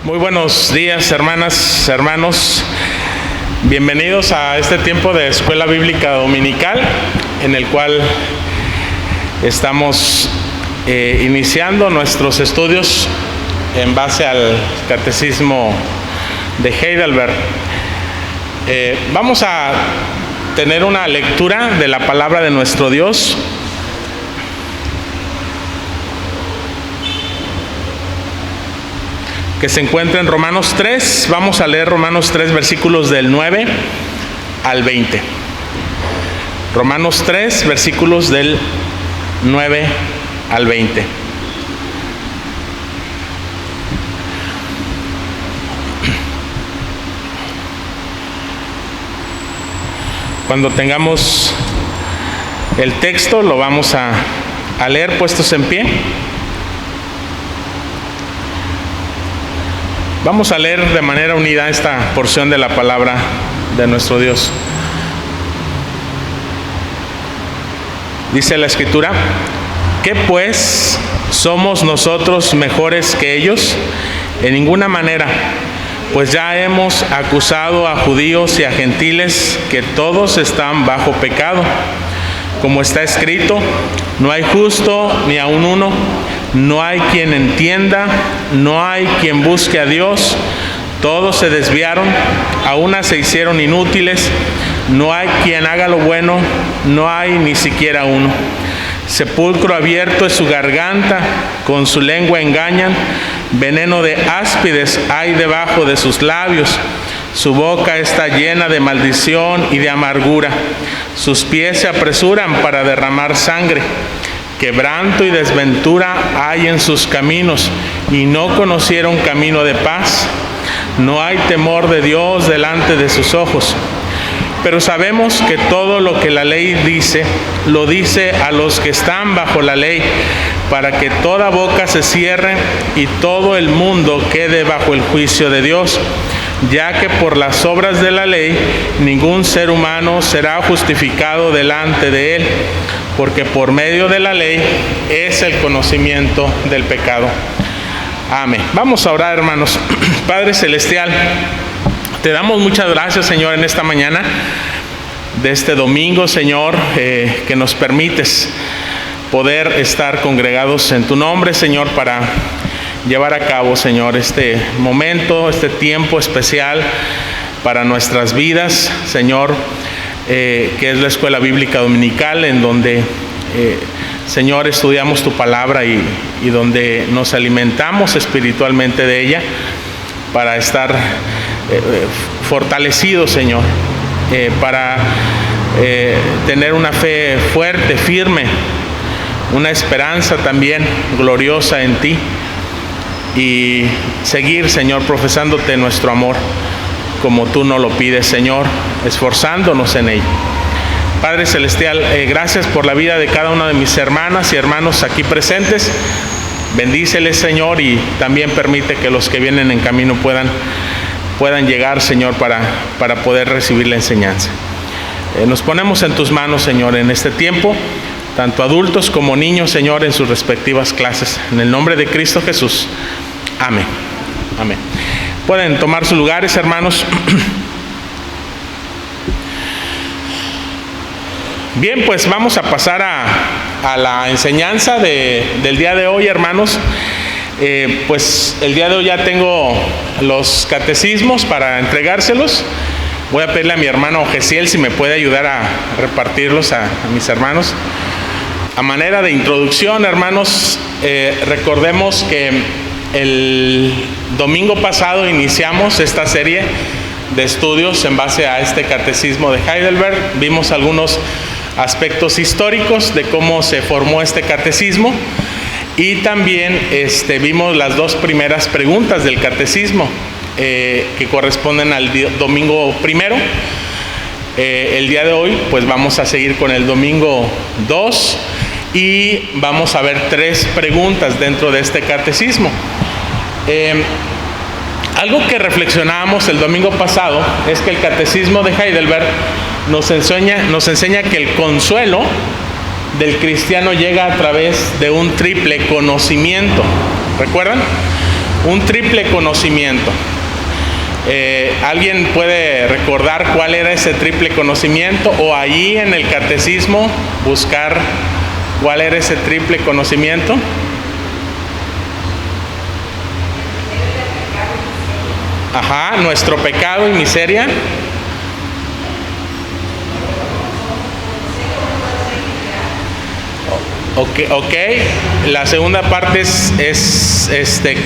Muy buenos días, hermanas, hermanos. Bienvenidos a este tiempo de Escuela Bíblica Dominical, en el cual estamos iniciando nuestros estudios en base al Catecismo de Heidelberg. Vamos a tener una lectura de la palabra de nuestro Dios. Que se encuentra en Romanos 3. Vamos a leer Romanos 3, versículos del 9 al 20. Romanos 3, versículos del 9 al 20. Cuando tengamos el texto, lo vamos a leer puestos en pie. Vamos a leer de manera unida esta porción de la palabra de nuestro Dios. Dice la Escritura: ¿qué pues? ¿Somos nosotros mejores que ellos? En ninguna manera, pues ya hemos acusado a judíos y a gentiles que todos están bajo pecado. Como está escrito: no hay justo ni aun uno, no hay quien entienda, no hay quien busque a Dios. Todos se desviaron, a una se hicieron inútiles. No hay quien haga lo bueno, no hay ni siquiera uno. Sepulcro abierto es su garganta, con su lengua engañan. Veneno de áspides hay debajo de sus labios. Su boca está llena de maldición y de amargura. Sus pies se apresuran para derramar sangre. Quebranto y desventura hay en sus caminos, y no conocieron camino de paz. No hay temor de Dios delante de sus ojos. Pero sabemos que todo lo que la ley dice, lo dice a los que están bajo la ley, para que toda boca se cierre y todo el mundo quede bajo el juicio de Dios, ya que por las obras de la ley ningún ser humano será justificado delante de él, porque por medio de la ley es el conocimiento del pecado. Amén. Vamos a orar, hermanos. Padre Celestial, te damos muchas gracias, Señor, en esta mañana de este domingo, Señor, que nos permites poder estar congregados en tu nombre, Señor, para llevar a cabo, Señor, este momento, este tiempo especial para nuestras vidas, Señor, que es la Escuela Bíblica Dominical, en donde, Señor, estudiamos tu palabra y donde nos alimentamos espiritualmente de ella para estar fortalecidos, Señor, para tener una fe fuerte, firme, una esperanza también gloriosa en ti, y seguir, Señor, profesándote nuestro amor como tú nos lo pides, Señor, esforzándonos en ello. Padre Celestial, gracias por la vida de cada una de mis hermanas y hermanos aquí presentes. Bendíceles, Señor, y también permite que los que vienen en camino puedan llegar, Señor, para poder recibir la enseñanza. Nos ponemos en tus manos, Señor, en este tiempo, tanto adultos como niños, Señor, en sus respectivas clases. En el nombre de Cristo Jesús. Amén. Amén. Pueden tomar sus lugares, hermanos. Bien, pues vamos a pasar a la enseñanza del día de hoy, hermanos. Pues el día de hoy ya tengo los catecismos para entregárselos. Voy a pedirle a mi hermano Gesiel si me puede ayudar a repartirlos a mis hermanos. A manera de introducción, hermanos, recordemos que el domingo pasado iniciamos esta serie de estudios en base a este catecismo de Heidelberg. Vimos algunos aspectos históricos de cómo se formó este catecismo, y también vimos las dos primeras preguntas del catecismo que corresponden al domingo primero. El día de hoy pues vamos a seguir con el domingo 2 y vamos a ver 3 preguntas dentro de este catecismo. Algo que reflexionábamos el domingo pasado es que el catecismo de Heidelberg nos enseña que el consuelo del cristiano llega a través de un triple conocimiento. ¿Recuerdan? un triple conocimiento. ¿Alguien puede recordar cuál era ese triple conocimiento? O allí en el catecismo buscar cuál era ese triple conocimiento. Ajá, nuestro pecado y miseria. Ok. La segunda parte es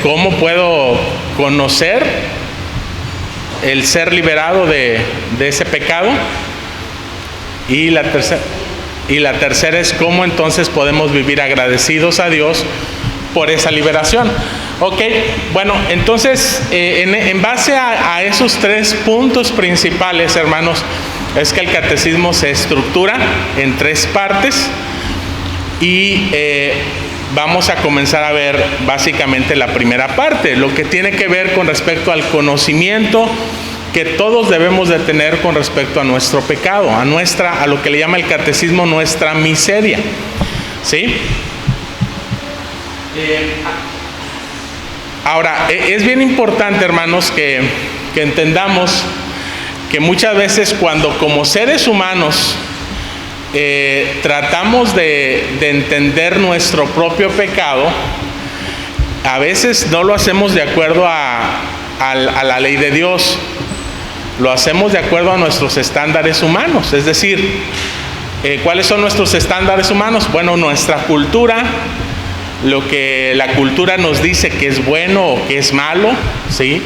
cómo puedo conocer el ser liberado de ese pecado. Y la tercera es cómo entonces podemos vivir agradecidos a Dios por esa liberación. Ok, bueno, entonces en base a esos 3 puntos principales, hermanos, es que el catecismo se estructura en 3 partes y vamos a comenzar a ver básicamente la primera parte, lo que tiene que ver con respecto al conocimiento que todos debemos de tener con respecto a nuestro pecado, a lo que le llama el catecismo nuestra miseria, ¿sí? Ahora, es bien importante, hermanos, que entendamos que muchas veces cuando como seres humanos tratamos de entender nuestro propio pecado, a veces no lo hacemos de acuerdo a la ley de Dios, lo hacemos de acuerdo a nuestros estándares humanos. Es decir, ¿cuáles son nuestros estándares humanos? Bueno, nuestra cultura, lo que la cultura nos dice que es bueno o que es malo, ¿sí?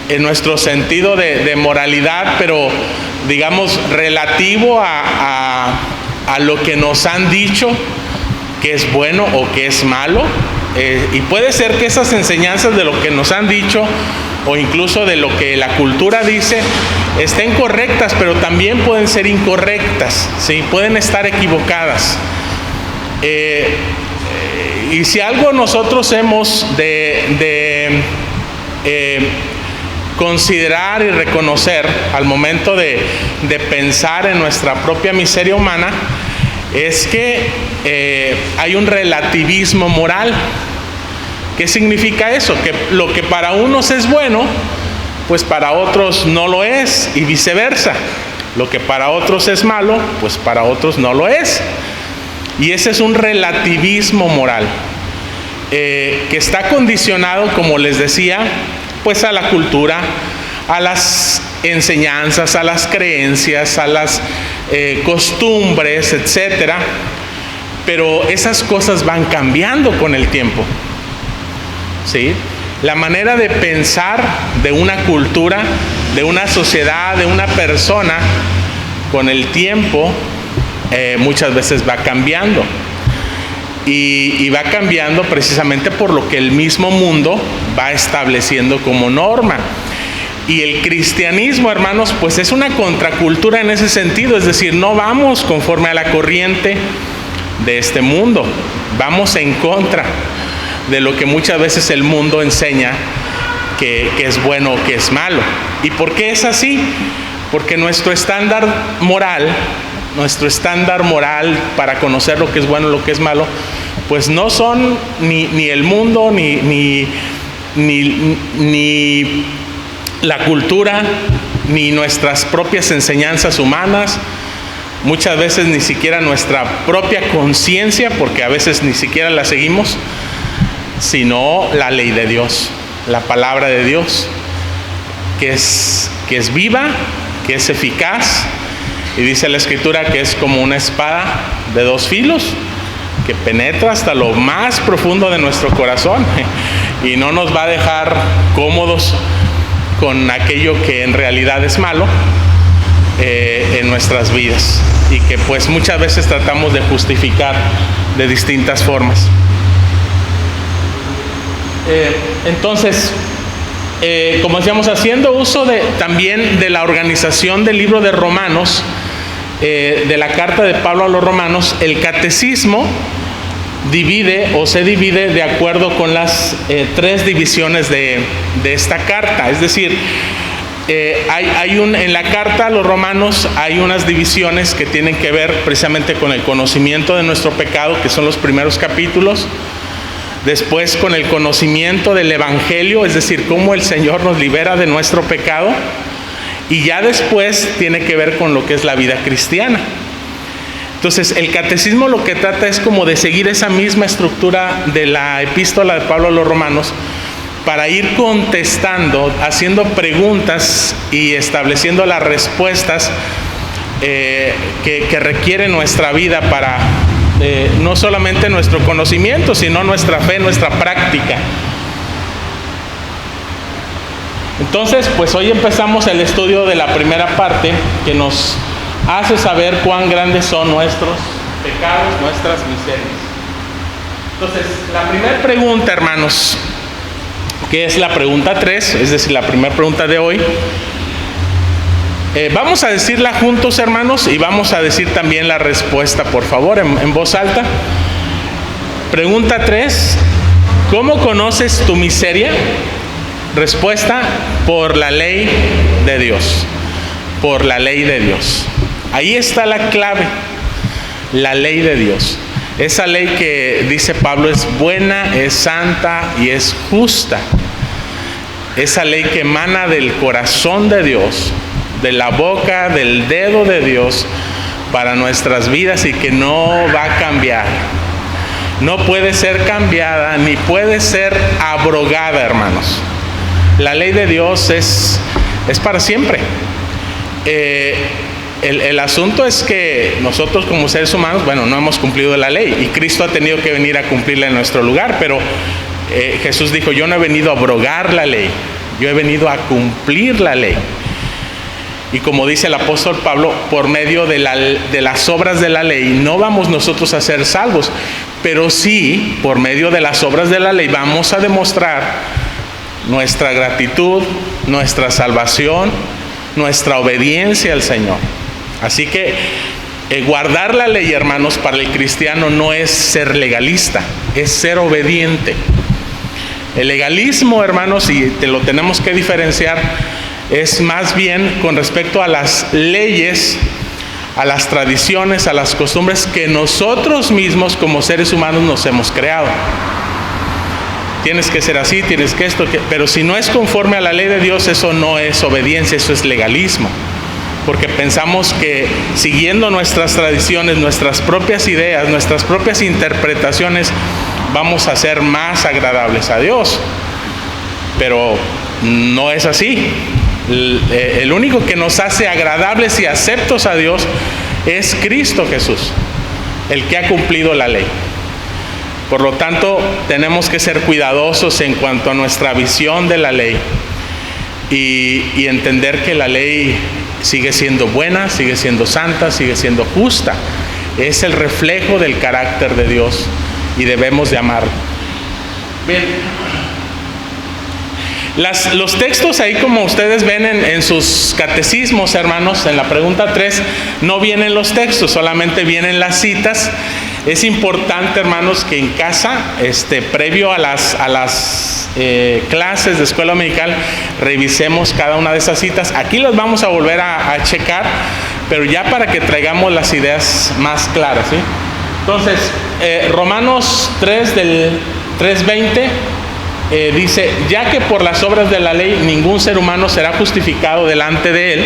En nuestro sentido de moralidad, pero digamos relativo a lo que nos han dicho que es bueno o que es malo. Y puede ser que esas enseñanzas de lo que nos han dicho o incluso de lo que la cultura dice estén correctas, pero también pueden ser incorrectas, ¿sí? Pueden estar equivocadas. Y si algo nosotros hemos de considerar y reconocer al momento de pensar en nuestra propia miseria humana, es que hay un relativismo moral. ¿Qué significa eso? Que lo que para unos es bueno, pues para otros no lo es, y viceversa. Lo que para otros es malo, pues para otros no lo es. Y ese es un relativismo moral que está condicionado, como les decía, pues a la cultura, a las enseñanzas, a las creencias, a las costumbres, etcétera. Pero esas cosas van cambiando con el tiempo, ¿sí? La manera de pensar de una cultura, de una sociedad, de una persona, con el tiempo muchas veces va cambiando. Y va cambiando precisamente por lo que el mismo mundo va estableciendo como norma. Y el cristianismo, hermanos, pues es una contracultura en ese sentido, es decir, no vamos conforme a la corriente de este mundo, vamos en contra de lo que muchas veces el mundo enseña que es bueno o que es malo. ¿Y por qué es así? Porque nuestro estándar moral para conocer lo que es bueno y lo que es malo, pues no son ni el mundo, ni la cultura, ni nuestras propias enseñanzas humanas, muchas veces ni siquiera nuestra propia conciencia, porque a veces ni siquiera la seguimos, sino la ley de Dios, la palabra de Dios, que es viva, que es eficaz. Y dice la Escritura que es como una espada de 2 filos que penetra hasta lo más profundo de nuestro corazón y no nos va a dejar cómodos con aquello que en realidad es malo en nuestras vidas y que pues muchas veces tratamos de justificar de distintas formas. Entonces, como decíamos, haciendo uso también de la organización del libro de Romanos, de la carta de Pablo a los Romanos, el catecismo se divide de acuerdo con las 3 divisiones de esta carta. Es decir, en la carta a los Romanos hay unas divisiones que tienen que ver precisamente con el conocimiento de nuestro pecado, que son los primeros capítulos. después con el conocimiento del Evangelio, es decir, cómo el Señor nos libera de nuestro pecado, y ya después tiene que ver con lo que es la vida cristiana. Entonces, el catecismo lo que trata es como de seguir esa misma estructura de la epístola de Pablo a los Romanos, para ir contestando, haciendo preguntas y estableciendo las respuestas que requiere nuestra vida para no solamente nuestro conocimiento, sino nuestra fe, nuestra práctica. Entonces, pues hoy empezamos el estudio de la primera parte, que nos hace saber cuán grandes son nuestros pecados, nuestras miserias. Entonces, la primera pregunta, hermanos, que es la pregunta 3, es decir, la primera pregunta de hoy, vamos a decirla juntos, hermanos, y vamos a decir también la respuesta, por favor, en voz alta. Pregunta 3, ¿cómo conoces tu miseria? Respuesta: por la ley de Dios. Por la ley de Dios. Ahí está la clave, la ley de Dios. Esa ley que dice Pablo es buena, es santa y es justa. Esa ley que emana del corazón de Dios, de la boca, del dedo de Dios para nuestras vidas, y que no va a cambiar. No puede ser cambiada ni puede ser abrogada, hermanos. La ley de Dios es para siempre. El asunto es que nosotros como seres humanos, bueno, no hemos cumplido la ley, y Cristo ha tenido que venir a cumplirla en nuestro lugar, pero Jesús dijo: yo no he venido a abrogar la ley, yo he venido a cumplir la ley. Y como dice el apóstol Pablo, por medio de las obras de la ley no vamos nosotros a ser salvos, pero sí, por medio de las obras de la ley vamos a demostrar nuestra gratitud, nuestra salvación, nuestra obediencia al Señor. Así que guardar la ley, hermanos, para el cristiano no es ser legalista, es ser obediente. El legalismo, hermanos, y te lo tenemos que diferenciar, es más bien con respecto a las leyes, a las tradiciones, a las costumbres que nosotros mismos como seres humanos nos hemos creado. Tienes que ser así, tienes que esto, pero si no es conforme a la ley de Dios, eso no es obediencia, eso es legalismo. Porque pensamos que siguiendo nuestras tradiciones, nuestras propias ideas, nuestras propias interpretaciones, vamos a ser más agradables a Dios. Pero no es así. El único que nos hace agradables y aceptos a Dios es Cristo Jesús, el que ha cumplido la ley. Por lo tanto, tenemos que ser cuidadosos en cuanto a nuestra visión de la ley y entender que la ley sigue siendo buena, sigue siendo santa, sigue siendo justa. Es el reflejo del carácter de Dios y debemos de amarlo. Bien. Los textos ahí, como ustedes ven en sus catecismos, hermanos, en la pregunta 3, no vienen los textos, solamente vienen las citas. Es importante, hermanos, que en casa, previo a las clases de escuela dominical, revisemos cada una de esas citas. Aquí las vamos a volver a checar, pero ya para que traigamos las ideas más claras, ¿sí? Entonces, Romanos 3 del 3:20 dice: ya que por las obras de la ley ningún ser humano será justificado delante de él,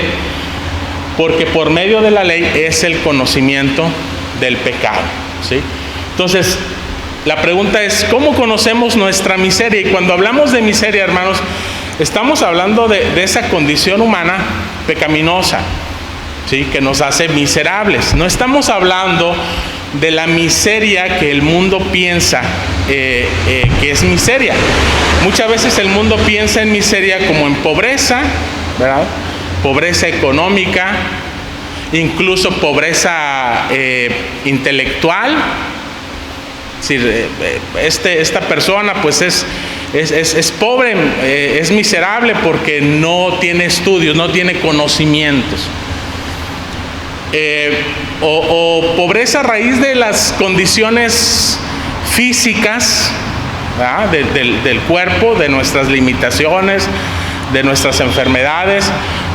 porque por medio de la ley es el conocimiento del pecado, ¿sí? Entonces, la pregunta es: ¿cómo conocemos nuestra miseria? Y cuando hablamos de miseria, hermanos, estamos hablando de esa condición humana pecaminosa, ¿sí?, que nos hace miserables. No estamos hablando de la miseria que el mundo piensa que es miseria. Muchas veces el mundo piensa en miseria como en pobreza, ¿verdad? Pobreza económica, incluso pobreza intelectual. Es decir, esta persona pues es pobre, es miserable porque no tiene estudios, no tiene conocimientos. O pobreza a raíz de las condiciones físicas, ¿verdad?, del cuerpo, de nuestras limitaciones, de nuestras enfermedades,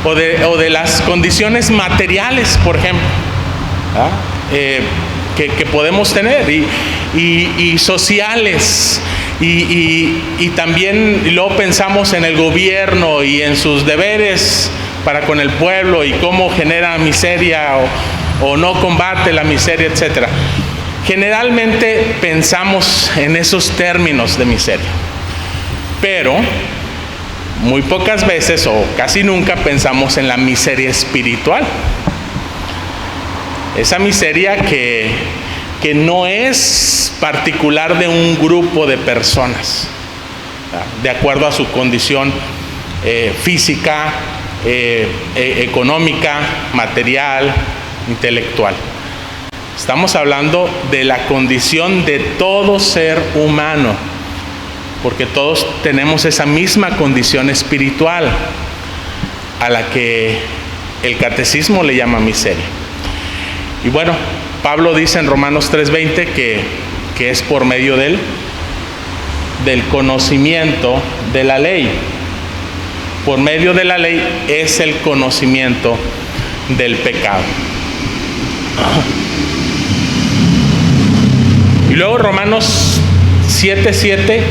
o de las condiciones materiales, por ejemplo, ¿verdad?, que podemos tener, y sociales, y también luego pensamos en el gobierno y en sus deberes para con el pueblo y cómo genera miseria o no combate la miseria, etc. Generalmente pensamos en esos términos de miseria, pero muy pocas veces o casi nunca pensamos en la miseria espiritual. Esa miseria que no es particular de un grupo de personas, de acuerdo a su condición física, económica, material, intelectual. Estamos hablando de la condición de todo ser humano, porque todos tenemos esa misma condición espiritual, a la que el catecismo le llama miseria. Y bueno, Pablo dice en Romanos 3:20 que es por medio del conocimiento de la ley. Por medio de la ley es el conocimiento del pecado. Y luego Romanos 7:7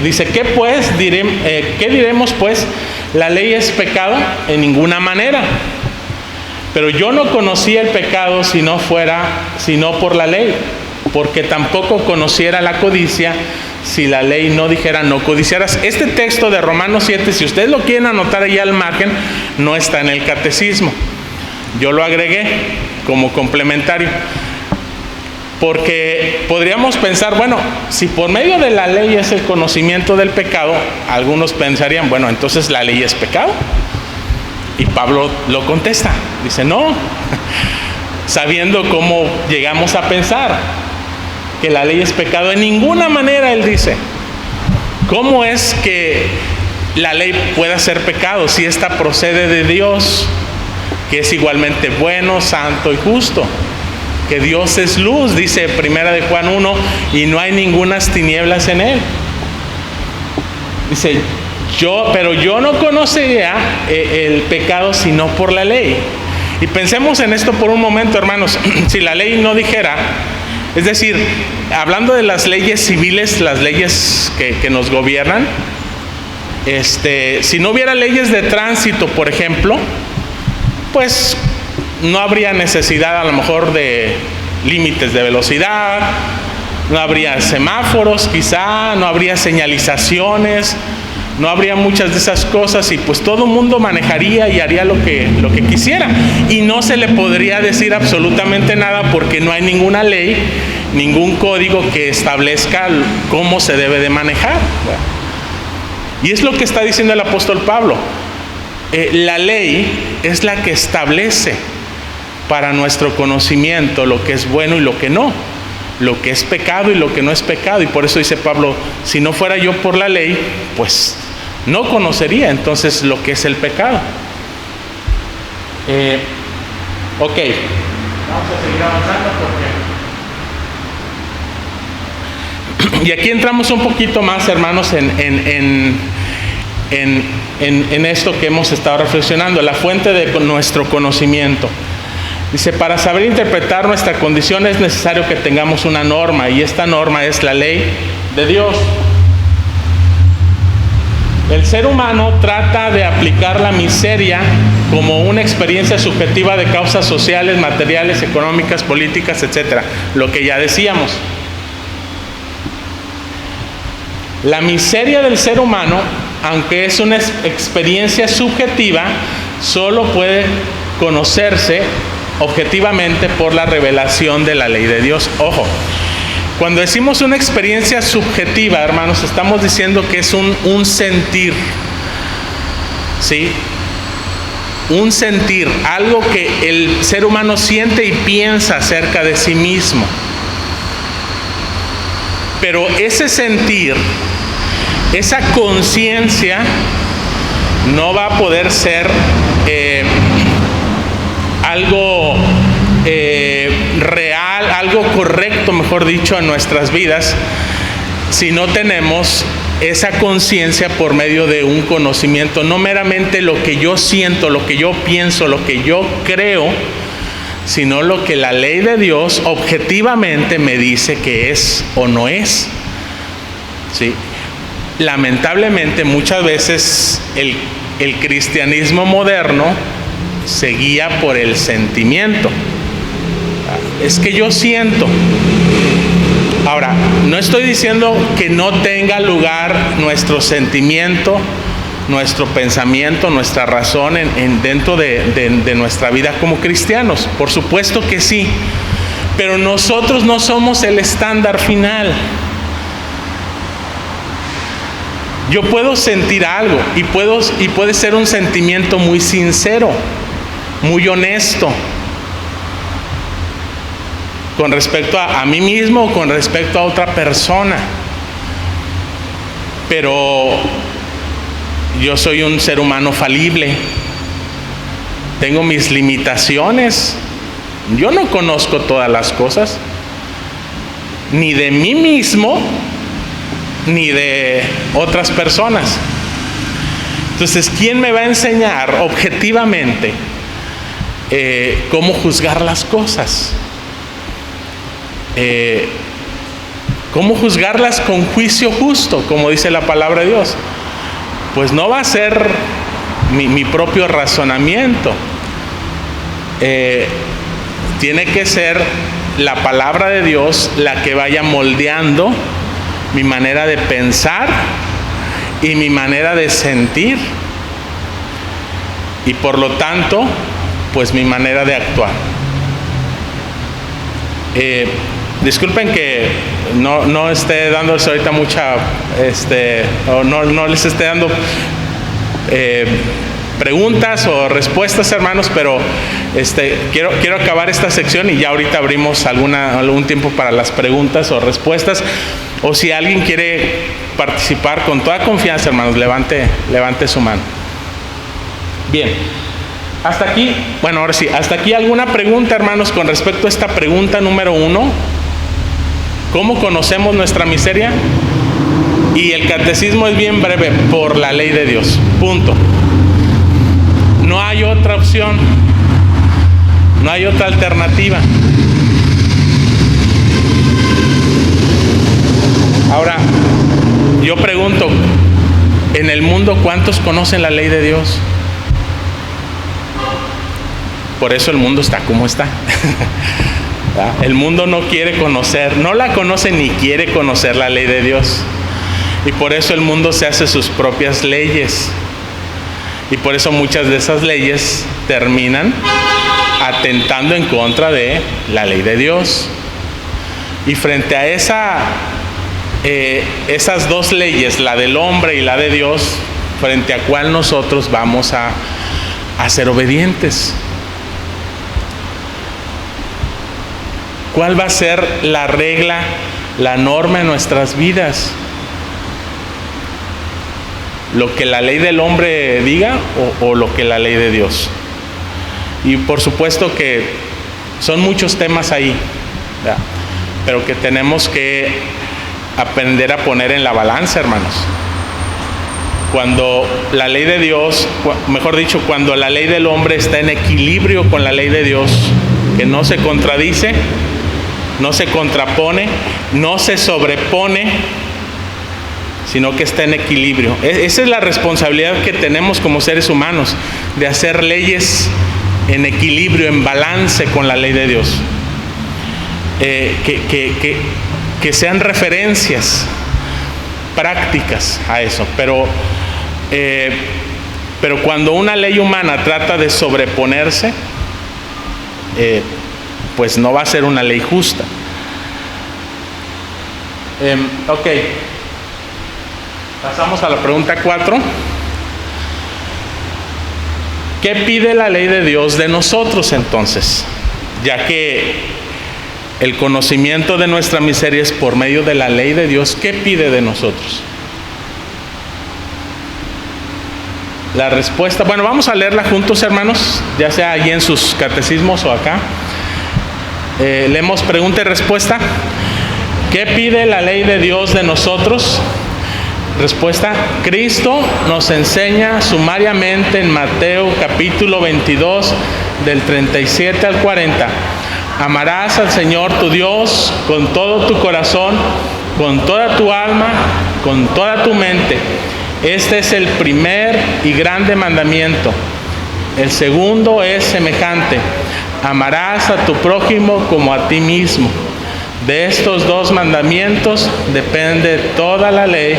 dice, ¿qué diremos pues? ¿La ley es pecado? En ninguna manera. Pero yo no conocía el pecado sino por la ley, porque tampoco conociera la codicia si la ley no dijera no codiciarás. Este texto de Romanos 7, si ustedes lo quieren anotar ahí al margen, no está en el catecismo. Yo lo agregué como complementario, porque podríamos pensar, bueno, si por medio de la ley es el conocimiento del pecado, algunos pensarían, bueno, entonces la ley es pecado. Y Pablo lo contesta, dice, no, sabiendo cómo llegamos a pensar que la ley es pecado, en ninguna manera, él dice. ¿Cómo es que la ley pueda ser pecado si ésta procede de Dios, que es igualmente bueno, santo y justo? Que Dios es luz, dice 1 de Juan 1, y no hay ningunas tinieblas en él. Dice, pero yo no conocería el pecado sino por la ley. Y pensemos en esto por un momento, hermanos. Si la ley no dijera, es decir, hablando de las leyes civiles, las leyes que nos gobiernan, si no hubiera leyes de tránsito, por ejemplo, pues no habría necesidad a lo mejor de límites de velocidad, no habría semáforos quizá, no habría señalizaciones, no habría muchas de esas cosas, y pues todo el mundo manejaría y haría lo que quisiera, y no se le podría decir absolutamente nada, porque no hay ninguna ley, ningún código que establezca cómo se debe de manejar. Y es lo que está diciendo el apóstol Pablo. La ley es la que establece para nuestro conocimiento lo que es bueno y lo que no, lo que es pecado y lo que no es pecado. Y por eso dice Pablo, si no fuera yo por la ley, pues no conocería entonces lo que es el pecado. Ok, vamos a seguir avanzando porque... Y aquí entramos un poquito más, hermanos, en esto que hemos estado reflexionando, la fuente de nuestro conocimiento. Dice, para saber interpretar nuestra condición es necesario que tengamos una norma, y esta norma es la ley de Dios. El ser humano trata de aplicar la miseria como una experiencia subjetiva de causas sociales, materiales, económicas, políticas, etc. Lo que ya decíamos. La miseria del ser humano, aunque es una experiencia subjetiva, solo puede conocerse objetivamente por la revelación de la ley de Dios. Ojo, cuando decimos una experiencia subjetiva, hermanos, estamos diciendo que es un sentir, ¿sí? Un sentir, algo que el ser humano siente y piensa acerca de sí mismo. Pero ese sentir, esa conciencia, no va a poder ser algo real, algo correcto, mejor dicho, en nuestras vidas, si no tenemos esa conciencia por medio de un conocimiento, no meramente lo que yo siento, lo que yo pienso, lo que yo creo, sino lo que la ley de Dios objetivamente me dice que es o no es. ¿Sí? Lamentablemente muchas veces el cristianismo moderno se guía por el sentimiento. Es que yo siento. Ahora, no estoy diciendo que no tenga lugar nuestro sentimiento, nuestro pensamiento, nuestra razón dentro de nuestra vida como cristianos. Por supuesto que sí, pero nosotros no somos el estándar final. Yo puedo sentir algo y puede ser un sentimiento muy sincero, muy honesto, con respecto a mí mismo o con respecto a otra persona. Pero yo soy un ser humano falible, tengo mis limitaciones, yo no conozco todas las cosas, ni de mí mismo, ni de otras personas. Entonces, ¿quién me va a enseñar objetivamente cómo juzgar las cosas? ¿Cómo juzgarlas con juicio justo, como dice la palabra de Dios? Pues no va a ser mi propio razonamiento. Tiene que ser la palabra de Dios la que vaya moldeando mi manera de pensar y mi manera de sentir, y por lo tanto, pues mi manera de actuar. Disculpen que no esté dándoles ahorita mucha, o no les esté dando preguntas o respuestas, hermanos, pero quiero acabar esta sección y ya ahorita abrimos algún tiempo para las preguntas o respuestas. O si alguien quiere participar con toda confianza, hermanos, levante su mano. Bien. Hasta aquí, bueno, ahora sí, hasta aquí alguna pregunta, hermanos, con respecto a esta pregunta número 1. ¿Cómo conocemos nuestra miseria? Y el catecismo es bien breve: por la ley de Dios. Punto. No hay otra opción. No hay otra alternativa. Ahora, yo pregunto, en el mundo, ¿cuántos conocen la ley de Dios? Por eso el mundo está como está. El mundo no quiere conocer, no la conoce ni quiere conocer la ley de Dios. Y por eso el mundo se hace sus propias leyes. Y por eso muchas de esas leyes terminan atentando en contra de la ley de Dios. Y frente a esas dos leyes, la del hombre y la de Dios, frente a cuál nosotros vamos a ser obedientes. ¿Cuál va a ser la regla, la norma en nuestras vidas? ¿Lo que la ley del hombre diga o lo que la ley de Dios? Y por supuesto que son muchos temas ahí, ¿verdad? Pero que tenemos que aprender a poner en la balanza, hermanos. Cuando la ley de Dios, mejor dicho, cuando la ley del hombre está en equilibrio con la ley de Dios, que no se contradice, no se contrapone, no se sobrepone, sino que está en equilibrio. Esa es la responsabilidad que tenemos como seres humanos, de hacer leyes en equilibrio, en balance con la ley de Dios. Que sean referencias prácticas a eso. Pero cuando una ley humana trata de sobreponerse, pues no va a ser una ley justa. Ok. Pasamos a la pregunta 4. ¿Qué pide la ley de Dios de nosotros entonces? Ya que el conocimiento de nuestra miseria es por medio de la ley de Dios, ¿qué pide de nosotros? La respuesta, bueno, vamos a leerla juntos, hermanos, ya sea allí en sus catecismos o acá. Leemos pregunta y respuesta. ¿Qué pide la ley de Dios de nosotros? Respuesta: Cristo nos enseña sumariamente en Mateo capítulo 22 del 37 al 40. Amarás al Señor tu Dios con todo tu corazón, con toda tu alma, con toda tu mente. Este es el primer y grande mandamiento. El segundo es semejante: amarás a tu prójimo como a ti mismo. De estos dos mandamientos depende toda la ley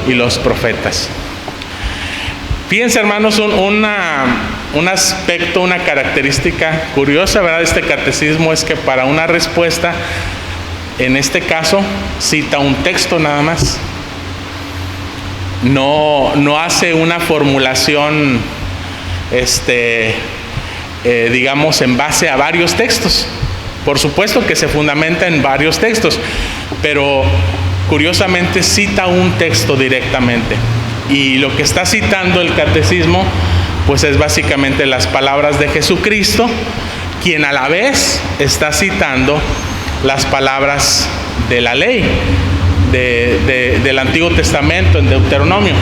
y los profetas. Fíjense, hermanos, un aspecto, una característica curiosa, ¿verdad?, de este catecismo es que para una respuesta, en este caso, cita un texto nada más. No hace una formulación, digamos, en base a varios textos. Por supuesto que se fundamenta en varios textos, pero curiosamente cita un texto directamente. Y lo que está citando el catecismo, pues es básicamente las palabras de Jesucristo, quien a la vez está citando las palabras de la ley del Antiguo Testamento en Deuteronomio.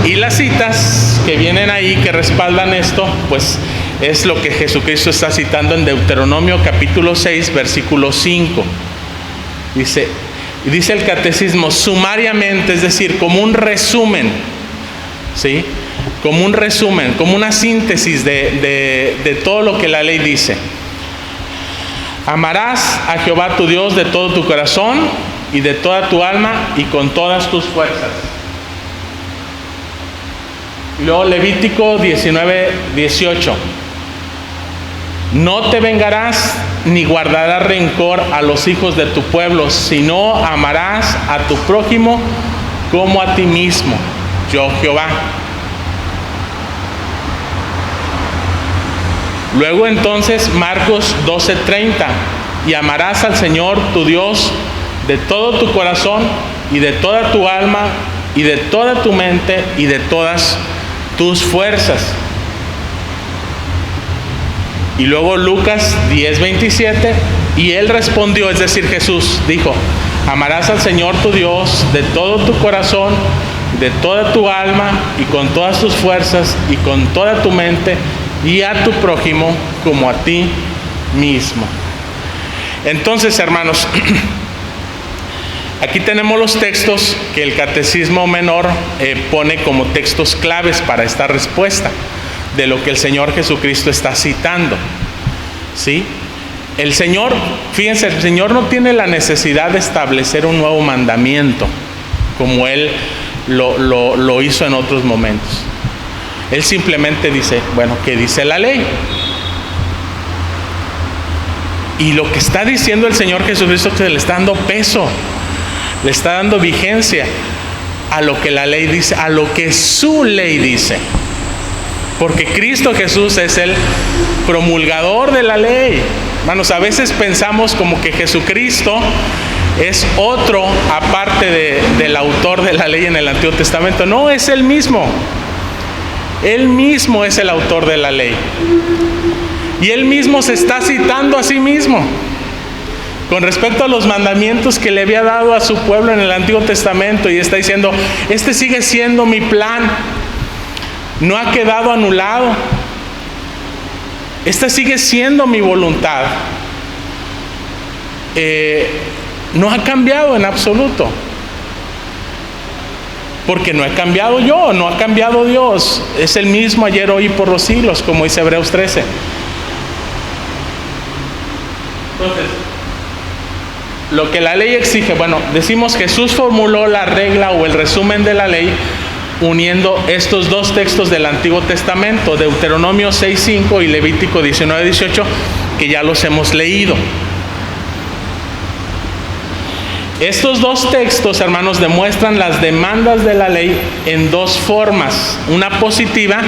Y las citas que vienen ahí, que respaldan esto, pues es lo que Jesucristo está citando en Deuteronomio capítulo 6, versículo 5. Dice el catecismo sumariamente, es decir, como un resumen, ¿sí? Como un resumen, como una síntesis de todo lo que la ley dice. Amarás a Jehová tu Dios de todo tu corazón y de toda tu alma y con todas tus fuerzas. Y luego Levítico 19, 18. No te vengarás ni guardarás rencor a los hijos de tu pueblo, sino amarás a tu prójimo como a ti mismo, yo Jehová. Luego entonces Marcos 12:30, y amarás al Señor tu Dios de todo tu corazón y de toda tu alma y de toda tu mente y de todas tus fuerzas. Y luego Lucas 10:27, y él respondió, es decir, Jesús dijo: amarás al Señor tu Dios de todo tu corazón, de toda tu alma y con todas tus fuerzas y con toda tu mente, y a tu prójimo como a ti mismo. Entonces, hermanos, aquí tenemos los textos que el Catecismo Menor pone como textos claves para esta respuesta de lo que el Señor Jesucristo está citando, ¿sí? El Señor, fíjense, el Señor no tiene la necesidad de establecer un nuevo mandamiento como Él lo hizo en otros momentos. Él simplemente dice, bueno, ¿qué dice la ley? Y lo que está diciendo el Señor Jesucristo es que le está dando peso, le está dando vigencia a lo que la ley dice, a lo que su ley dice. Porque Cristo Jesús es el promulgador de la ley. Hermanos, a veces pensamos como que Jesucristo es otro aparte del autor de la ley en el Antiguo Testamento. No, es Él mismo. Él mismo es el autor de la ley. Y Él mismo se está citando a sí mismo con respecto a los mandamientos que le había dado a su pueblo en el Antiguo Testamento. Y está diciendo, este sigue siendo mi plan. No ha quedado anulado. Esta sigue siendo mi voluntad. No ha cambiado en absoluto. Porque no he cambiado yo, no ha cambiado Dios. Es el mismo ayer, hoy y por los siglos, como dice Hebreos 13. Entonces, lo que la ley exige, bueno, decimos Jesús formuló la regla o el resumen de la ley uniendo estos dos textos del Antiguo Testamento, Deuteronomio 6:5 y Levítico 19:18, que ya los hemos leído. Estos dos textos, hermanos, demuestran las demandas de la ley en dos formas, una positiva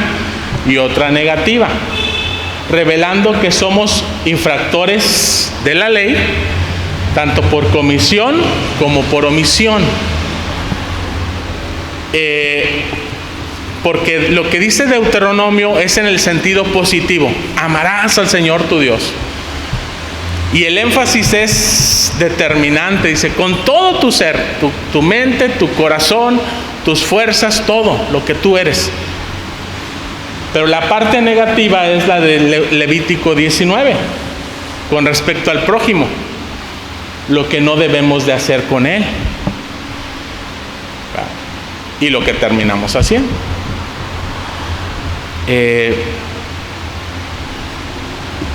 y otra negativa, revelando que somos infractores de la ley, tanto por comisión como por omisión. Porque lo que dice Deuteronomio es en el sentido positivo: amarás al Señor tu Dios. Y el énfasis es determinante, dice, con todo tu ser, tu mente, tu corazón, tus fuerzas, todo lo que tú eres. Pero la parte negativa es la de Levítico 19, con respecto al prójimo, lo que no debemos de hacer con él. Y lo que terminamos haciendo.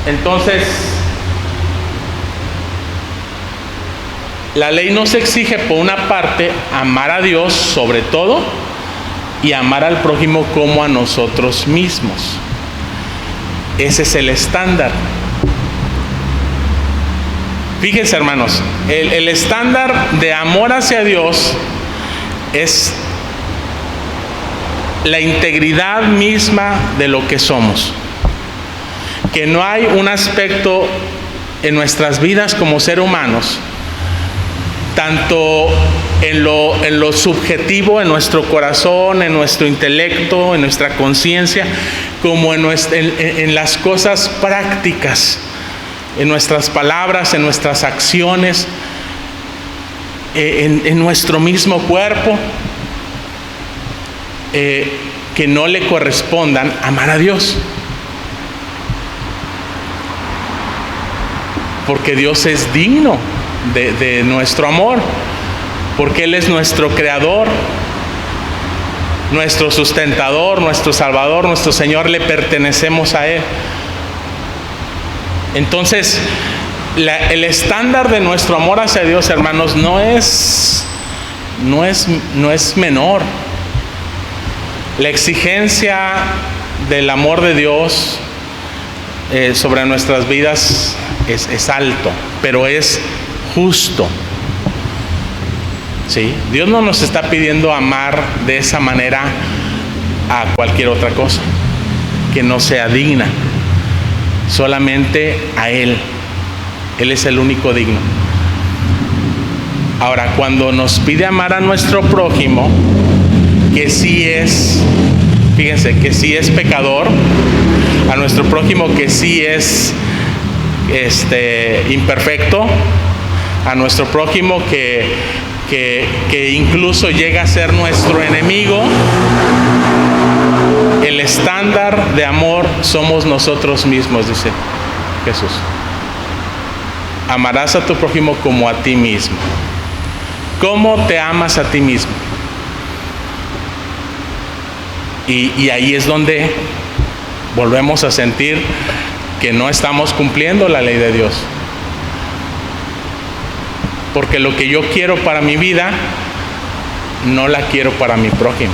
Entonces, la ley nos exige, por una parte, amar a Dios sobre todo y amar al prójimo como a nosotros mismos. Ese es el estándar. Fíjense, hermanos, el estándar de amor hacia Dios es la integridad misma de lo que somos. Que no hay un aspecto en nuestras vidas como seres humanos, tanto en lo subjetivo, en nuestro corazón, en nuestro intelecto, en nuestra conciencia, como en las cosas prácticas, en nuestras palabras, en nuestras acciones, en nuestro mismo cuerpo, que no le correspondan amar a Dios. Porque Dios es digno de nuestro amor, porque Él es nuestro creador, nuestro sustentador, nuestro salvador, nuestro Señor, le pertenecemos a Él. Entonces, el estándar de nuestro amor hacia Dios, hermanos, no es menor. La exigencia del amor de Dios sobre nuestras vidas es alto, pero es justo. ¿Sí? Dios no nos está pidiendo amar de esa manera a cualquier otra cosa que no sea digna, solamente a Él. Él es el único digno. Ahora, cuando nos pide amar a nuestro prójimo, que sí es, fíjense, que sí es pecador, a nuestro prójimo que sí es imperfecto, a nuestro prójimo que incluso llega a ser nuestro enemigo, el estándar de amor somos nosotros mismos, dice Jesús. Amarás a tu prójimo como a ti mismo. ¿Cómo te amas a ti mismo? Y ahí es donde volvemos a sentir que no estamos cumpliendo la ley de Dios. Porque lo que yo quiero para mi vida, no la quiero para mi prójimo.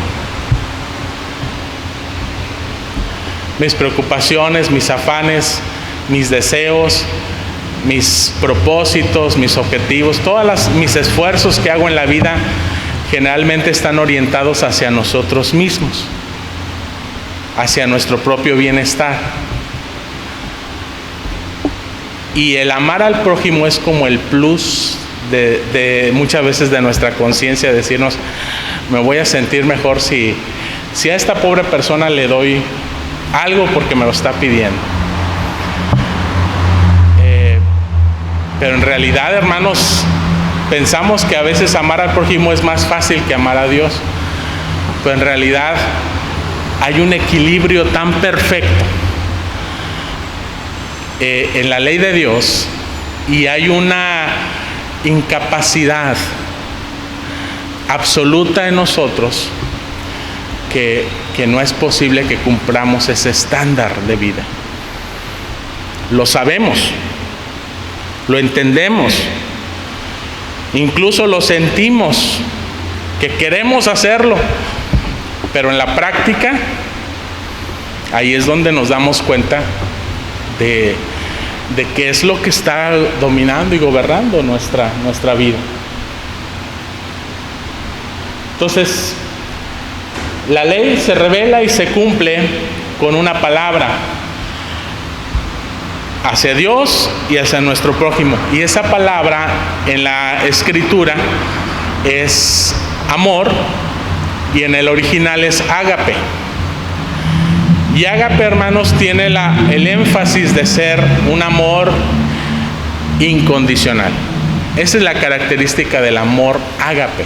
Mis preocupaciones, mis afanes, mis deseos, mis propósitos, mis objetivos, mis esfuerzos que hago en la vida, generalmente están orientados hacia nosotros mismos, hacia nuestro propio bienestar. Y el amar al prójimo es como el plus de muchas veces de nuestra conciencia, decirnos, me voy a sentir mejor si a esta pobre persona le doy algo porque me lo está pidiendo. Pero en realidad, hermanos, pensamos que a veces amar al prójimo es más fácil que amar a Dios. Pero en realidad hay un equilibrio tan perfecto en la ley de Dios, y hay una incapacidad absoluta en nosotros que no es posible que cumplamos ese estándar de vida. Lo sabemos, lo entendemos, incluso lo sentimos, que queremos hacerlo, pero en la práctica, ahí es donde nos damos cuenta de qué es lo que está dominando y gobernando nuestra vida. Entonces, la ley se revela y se cumple con una palabra hacia Dios y hacia nuestro prójimo. Y esa palabra en la escritura es amor, y en el original es ágape. Y ágape, hermanos, tiene el énfasis de ser un amor incondicional. Esa es la característica del amor ágape,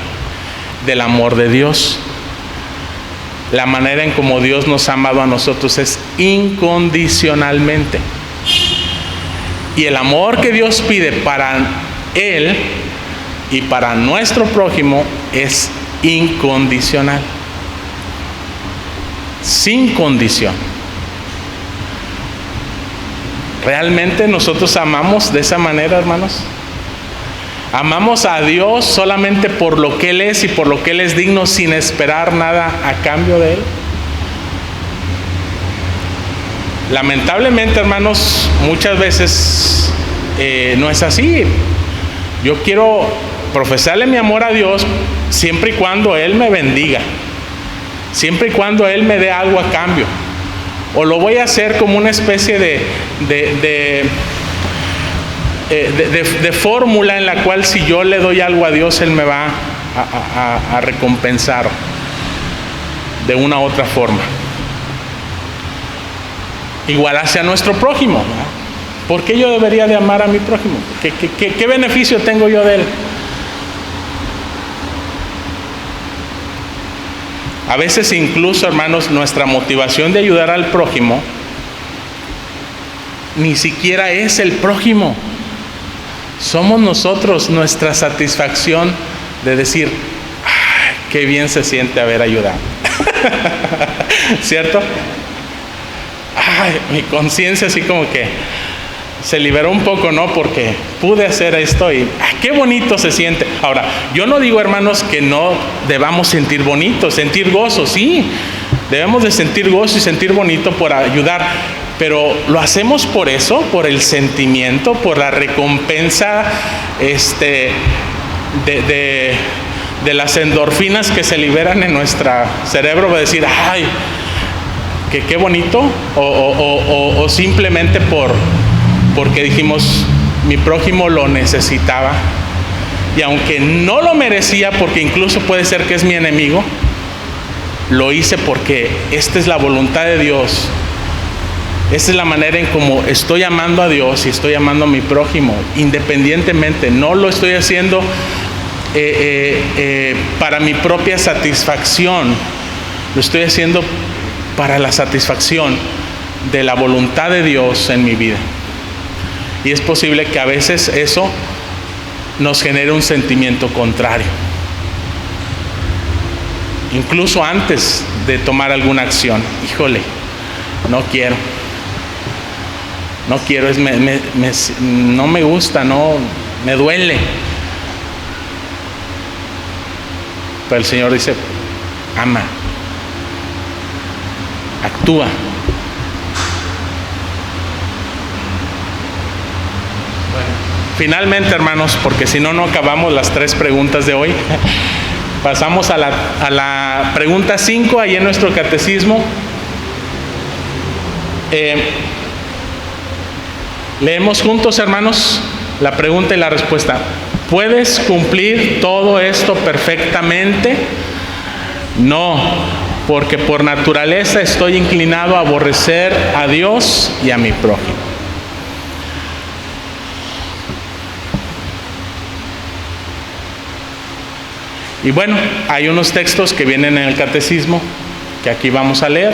del amor de Dios. La manera en como Dios nos ha amado a nosotros es incondicionalmente. Y el amor que Dios pide para Él y para nuestro prójimo es incondicional, sin condición. ¿Realmente nosotros amamos de esa manera, hermanos? Amamos a Dios solamente por lo que Él es y por lo que Él es digno, sin esperar nada a cambio de Él. Lamentablemente, hermanos, muchas veces no es así. Yo quiero profesarle mi amor a Dios siempre y cuando Él me bendiga, siempre y cuando Él me dé algo a cambio. O lo voy a hacer como una especie de fórmula en la cual si yo le doy algo a Dios, Él me va a recompensar de una u otra forma. Igual hacia nuestro prójimo, ¿verdad? ¿Por qué yo debería de amar a mi prójimo? ¿Qué beneficio tengo yo de él? A veces incluso, hermanos, nuestra motivación de ayudar al prójimo ni siquiera es el prójimo. Somos nosotros, nuestra satisfacción de decir, ¡ay, qué bien se siente haber ayudado! ¿Cierto? Ay, mi conciencia así como que se liberó un poco, ¿no? Porque pude hacer esto y qué bonito se siente. Ahora, yo no digo, hermanos, que no debamos sentir bonito, sentir gozo, sí. Debemos de sentir gozo y sentir bonito por ayudar, pero ¿lo hacemos por eso? ¿Por el sentimiento? ¿Por la recompensa de las endorfinas que se liberan en nuestro cerebro? Va a decir, ¡ay, qué bonito! O simplemente porque dijimos, mi prójimo lo necesitaba, y aunque no lo merecía, porque incluso puede ser que es mi enemigo, lo hice porque esta es la voluntad de Dios. Esta es la manera en cómo estoy amando a Dios y estoy amando a mi prójimo, independientemente. No lo estoy haciendo para mi propia satisfacción, lo estoy haciendo para la satisfacción de la voluntad de Dios en mi vida. Y es posible que a veces eso nos genere un sentimiento contrario, incluso antes de tomar alguna acción. Híjole, no quiero, no me gusta, no, me duele. Pero el Señor dice, ama, actúa. Finalmente, hermanos, porque si no, no acabamos las 3 preguntas de hoy. Pasamos a la pregunta 5, ahí en nuestro catecismo. Leemos juntos, hermanos, la pregunta y la respuesta. ¿Puedes cumplir todo esto perfectamente? No, porque por naturaleza estoy inclinado a aborrecer a Dios y a mi prójimo. Y bueno, hay unos textos que vienen en el catecismo que aquí vamos a leer.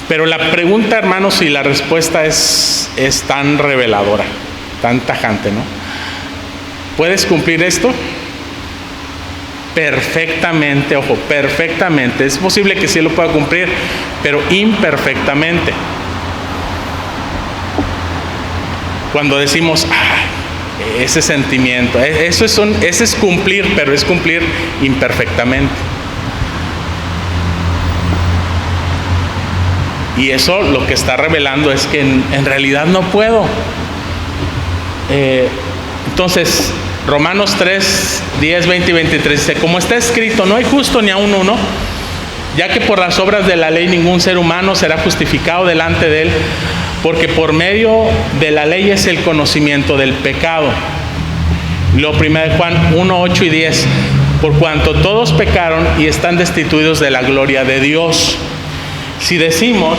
Pero la pregunta, hermanos, y la respuesta es tan reveladora, tan tajante, ¿no? ¿Puedes cumplir esto? Perfectamente, ojo, perfectamente. Es posible que sí lo pueda cumplir, pero imperfectamente. Cuando decimos, ese sentimiento, ese es cumplir, pero es cumplir imperfectamente. Y eso lo que está revelando es que en realidad no puedo. Entonces, Romanos 3, 10, 20 y 23 dice, como está escrito, no hay justo ni aun uno, ya que por las obras de la ley ningún ser humano será justificado delante de él, porque por medio de la ley es el conocimiento del pecado. Lo primero de Juan 1, 8 y 10, por cuanto todos pecaron y están destituidos de la gloria de Dios. Si decimos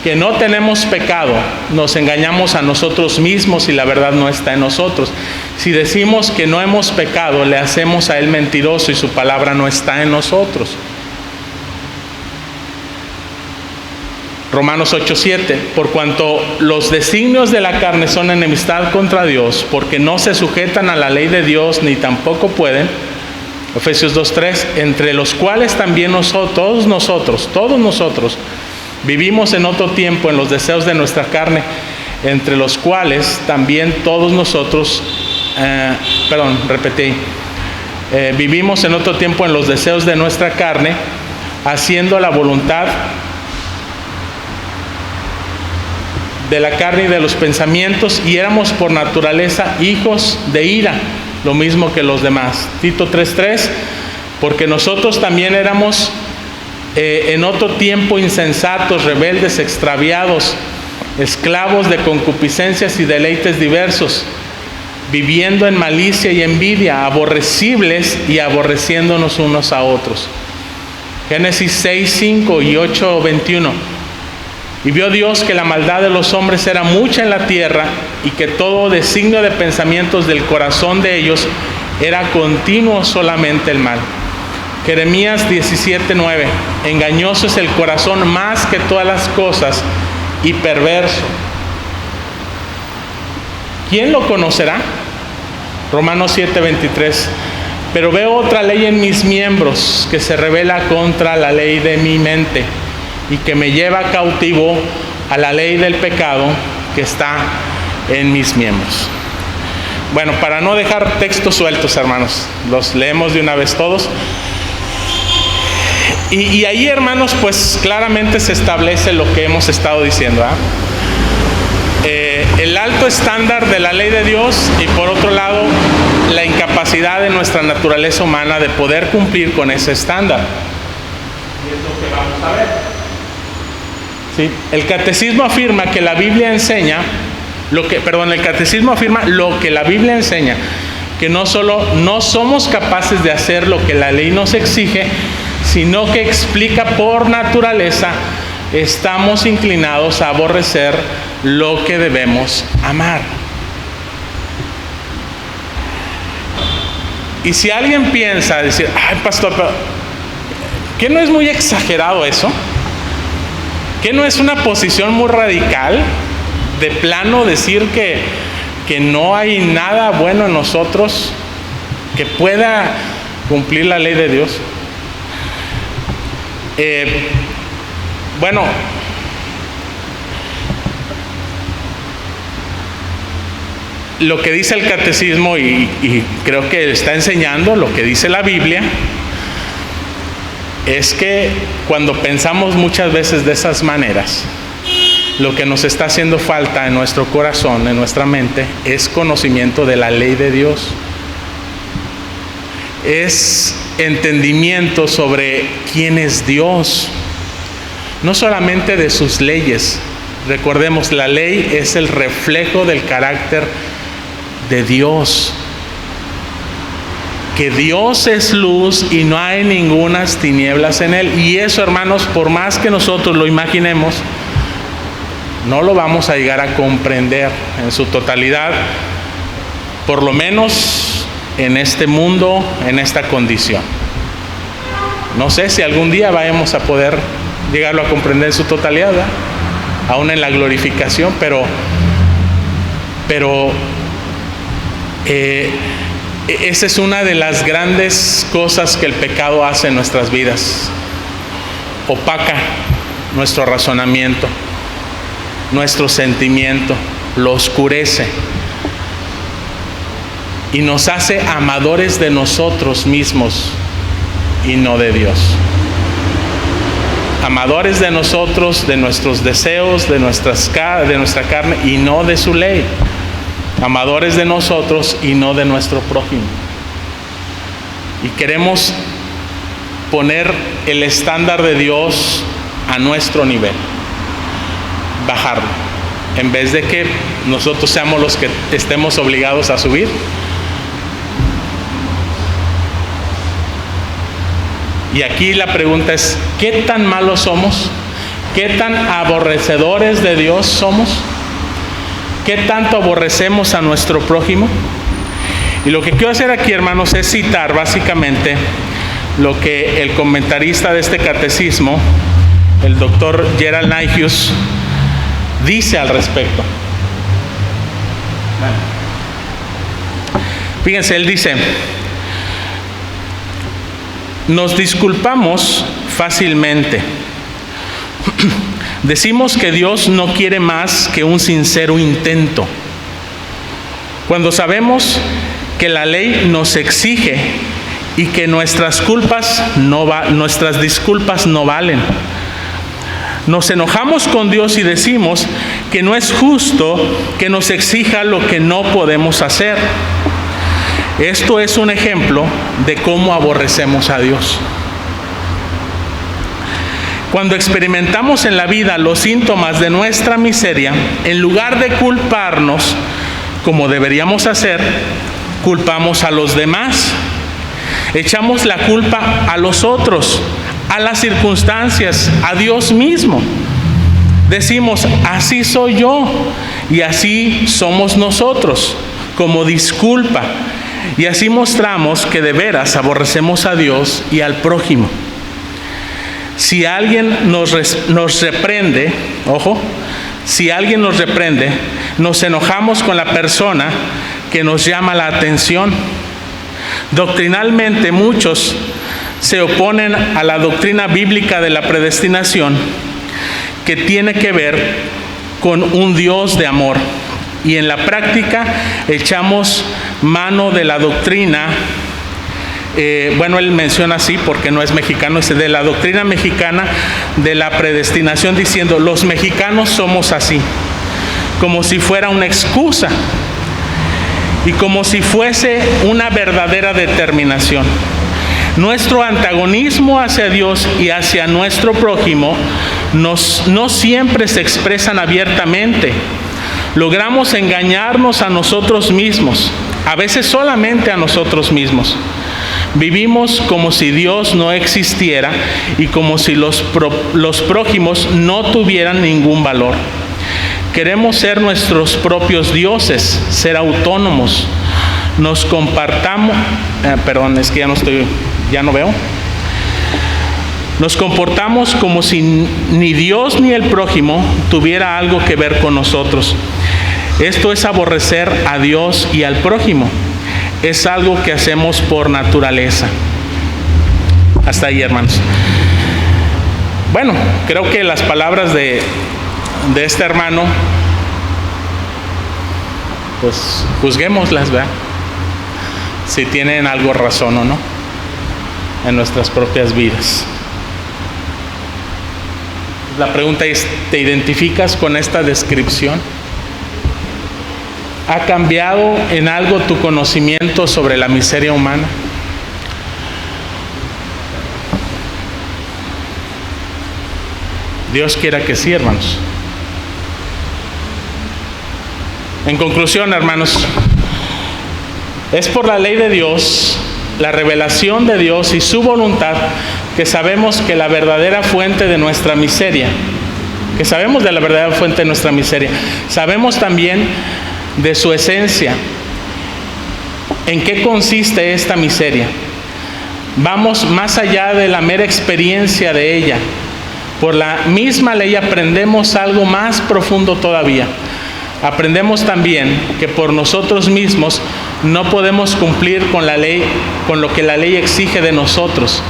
que no tenemos pecado, nos engañamos a nosotros mismos y la verdad no está en nosotros. Si decimos que no hemos pecado, le hacemos a Él mentiroso y su palabra no está en nosotros. Romanos 8:7, por cuanto los designios de la carne son enemistad contra Dios, porque no se sujetan a la ley de Dios, ni tampoco pueden. Efesios 2:3, entre los cuales también todos nosotros, vivimos en otro tiempo en los deseos de nuestra carne, entre los cuales también todos nosotros, vivimos en otro tiempo en los deseos de nuestra carne, haciendo la voluntad de la carne y de los pensamientos, y éramos por naturaleza hijos de ira, lo mismo que los demás. Tito 3:3, porque nosotros también éramos en otro tiempo insensatos, rebeldes, extraviados, esclavos de concupiscencias y deleites diversos, viviendo en malicia y envidia, aborrecibles y aborreciéndonos unos a otros. Génesis 6:5 y 8:21. Y vio Dios que la maldad de los hombres era mucha en la tierra, y que todo designio de pensamientos del corazón de ellos era continuo solamente el mal. Jeremías 17:9, engañoso es el corazón más que todas las cosas y perverso. ¿Quién lo conocerá? Romanos 7:23, pero veo otra ley en mis miembros que se rebela contra la ley de mi mente y que me lleva cautivo a la ley del pecado que está en mis miembros. Bueno, para no dejar textos sueltos, hermanos, los leemos de una vez todos. Y ahí, hermanos, pues claramente se establece lo que hemos estado diciendo, el alto estándar de la ley de Dios, y por otro lado, la incapacidad de nuestra naturaleza humana de poder cumplir con ese estándar. Y es lo que vamos a ver. ¿Sí? El catecismo afirma que la Biblia enseña el catecismo afirma lo que la Biblia enseña, que no solo no somos capaces de hacer lo que la ley nos exige, sino que explica por naturaleza estamos inclinados a aborrecer lo que debemos amar. Y si alguien piensa decir, ay, pastor, pero ¿qué no es muy exagerado eso? ¿Qué no es una posición muy radical? De plano decir que no hay nada bueno en nosotros que pueda cumplir la ley de Dios. Bueno, lo que dice el catecismo, y creo que está enseñando lo que dice la Biblia, es que cuando pensamos muchas veces de esas maneras, lo que nos está haciendo falta en nuestro corazón, en nuestra mente, es conocimiento de la ley de Dios. Es entendimiento sobre quién es Dios, no solamente de sus leyes. Recordemos, la ley es el reflejo del carácter de Dios, que Dios es luz y no hay ningunas tinieblas en Él. Y eso, hermanos, por más que nosotros lo imaginemos, no lo vamos a llegar a comprender en su totalidad, por lo menos en este mundo, en esta condición. No sé si algún día vayamos a poder llegarlo a comprender en su totalidad, ¿verdad? Aún en la glorificación, pero esa es una de las grandes cosas que el pecado hace en nuestras vidas. Opaca nuestro razonamiento, nuestro sentimiento, lo oscurece y nos hace amadores de nosotros mismos y no de Dios. Amadores de nosotros, de nuestros deseos, de nuestra carne y no de su ley. Amadores de nosotros y no de nuestro prójimo. Y queremos poner el estándar de Dios a nuestro nivel, bajarlo, en vez de que nosotros seamos los que estemos obligados a subir. Y aquí la pregunta es, ¿qué tan malos somos? ¿Qué tan aborrecedores de Dios somos? ¿Qué tanto aborrecemos a nuestro prójimo? Y lo que quiero hacer aquí, hermanos, es citar básicamente lo que el comentarista de este catecismo, el doctor Gerald Naegius, dice al respecto. Fíjense, él dice: nos disculpamos fácilmente. Decimos que Dios no quiere más que un sincero intento. Cuando sabemos que la ley nos exige y que nuestras disculpas no valen. Nos enojamos con Dios y decimos que no es justo que nos exija lo que no podemos hacer. Esto es un ejemplo de cómo aborrecemos a Dios. Cuando experimentamos en la vida los síntomas de nuestra miseria, en lugar de culparnos, como deberíamos hacer, culpamos a los demás. Echamos la culpa a los otros, a las circunstancias, a Dios mismo. Decimos: así soy yo y así somos nosotros, como disculpa. Y así mostramos que de veras aborrecemos a Dios y al prójimo. Si alguien nos reprende, si alguien nos reprende, nos enojamos con la persona que nos llama la atención. Doctrinalmente, muchos se oponen a la doctrina bíblica de la predestinación, que tiene que ver con un Dios de amor. Y en la práctica echamos mano de la doctrina, él menciona así porque no es mexicano, es de la doctrina mexicana de la predestinación, diciendo: los mexicanos somos así, como si fuera una excusa y como si fuese una verdadera determinación. Nuestro antagonismo hacia Dios y hacia nuestro prójimo no siempre se expresan abiertamente. Logramos engañarnos a nosotros mismos, a veces solamente a nosotros mismos. Vivimos como si Dios no existiera y como si los prójimos no tuvieran ningún valor. Queremos ser nuestros propios dioses, ser autónomos. Nos comportamos como si ni Dios ni el prójimo tuviera algo que ver con nosotros. Esto es aborrecer a Dios y al prójimo. Es algo que hacemos por naturaleza. Hasta ahí, hermanos. Bueno, creo que las palabras de este hermano, pues juzguémoslas, ¿verdad? Si tienen algo razón o no en nuestras propias vidas. La pregunta es: ¿te identificas con esta descripción? ¿Ha cambiado en algo tu conocimiento sobre la miseria humana? Dios quiera que sí, hermanos. En conclusión, hermanos, es por la ley de Dios, la revelación de Dios y su voluntad que sabemos que la verdadera fuente de nuestra miseria, Sabemos también de su esencia. ¿En qué consiste esta miseria? Vamos más allá de la mera experiencia de ella. Por la misma ley aprendemos algo más profundo todavía. Aprendemos también que por nosotros mismos no podemos cumplir con la ley, con lo que la ley exige de nosotros.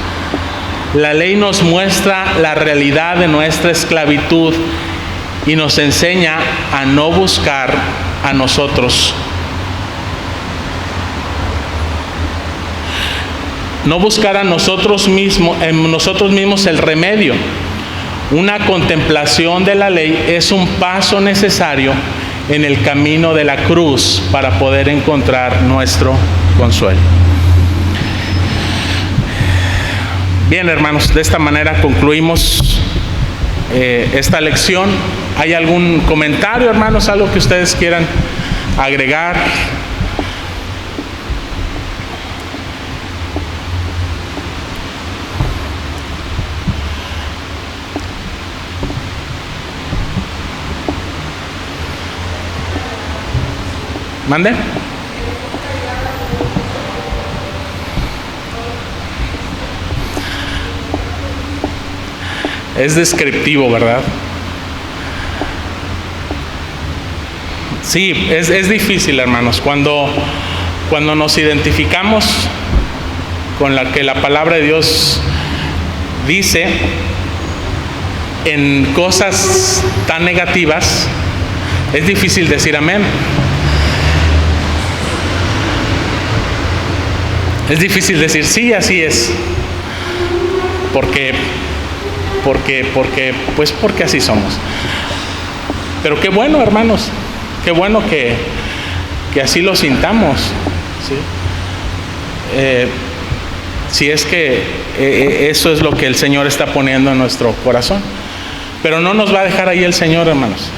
La ley nos muestra la realidad de nuestra esclavitud y nos enseña a no buscar a nosotros. No buscar en nosotros mismos el remedio. Una contemplación de la ley es un paso necesario en el camino de la cruz para poder encontrar nuestro consuelo. Bien, hermanos, de esta manera concluimos esta lección. ¿Hay algún comentario, hermanos? ¿Algo que ustedes quieran agregar? ¿Mande? Es descriptivo, ¿verdad? Sí, es difícil, hermanos, cuando nos identificamos con la que la palabra de Dios dice en cosas tan negativas, es difícil decir amén. Es difícil decir sí, así es. Porque así somos. Pero qué bueno, hermanos, qué bueno que así lo sintamos, ¿sí? Si es que eso es lo que el Señor está poniendo en nuestro corazón. Pero no nos va a dejar ahí el Señor, hermanos.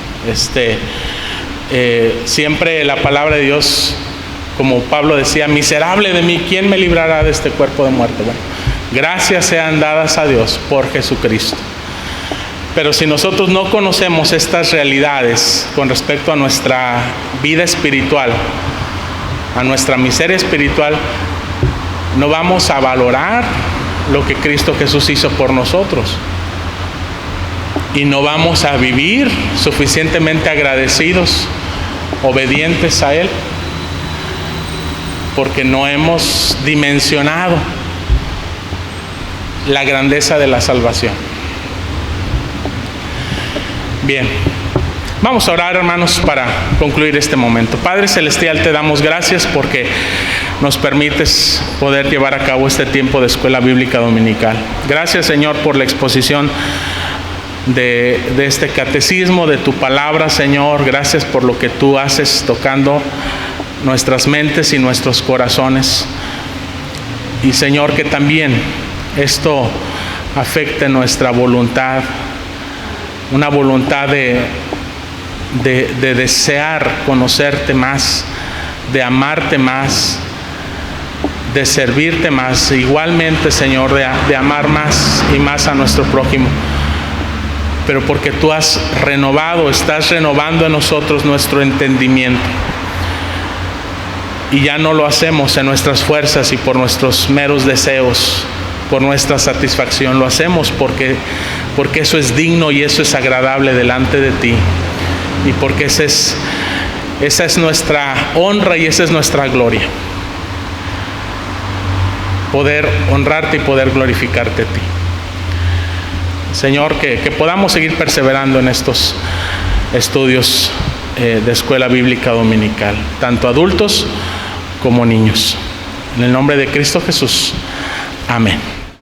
Siempre la palabra de Dios, como Pablo decía, miserable de mí, ¿quién me librará de este cuerpo de muerte? Bueno, gracias sean dadas a Dios por Jesucristo. Pero si nosotros no conocemos estas realidades con respecto a nuestra vida espiritual, a nuestra miseria espiritual, no vamos a valorar lo que Cristo Jesús hizo por nosotros. Y no vamos a vivir suficientemente agradecidos, obedientes a Él, porque no hemos dimensionado la grandeza de la salvación. Bien, vamos a orar, hermanos, para concluir este momento. Padre Celestial, te damos gracias porque nos permites poder llevar a cabo este tiempo de escuela bíblica dominical. Gracias, Señor, por la exposición de este catecismo, de tu palabra, Señor. Gracias por lo que tú haces tocando nuestras mentes y nuestros corazones. Y, Señor, que también esto afecte nuestra voluntad, una voluntad de desear conocerte más, de amarte más, de servirte más. Igualmente, Señor, de amar más y más a nuestro prójimo. Pero porque tú has renovado, estás renovando en nosotros nuestro entendimiento. Y ya no lo hacemos en nuestras fuerzas y por nuestros meros deseos, por nuestra satisfacción. Lo hacemos porque eso es digno y eso es agradable delante de ti. Y porque esa es nuestra honra y esa es nuestra gloria. Poder honrarte y poder glorificarte a ti. Señor, que podamos seguir perseverando en estos estudios de escuela bíblica dominical, tanto adultos como niños. En el nombre de Cristo Jesús. Amén.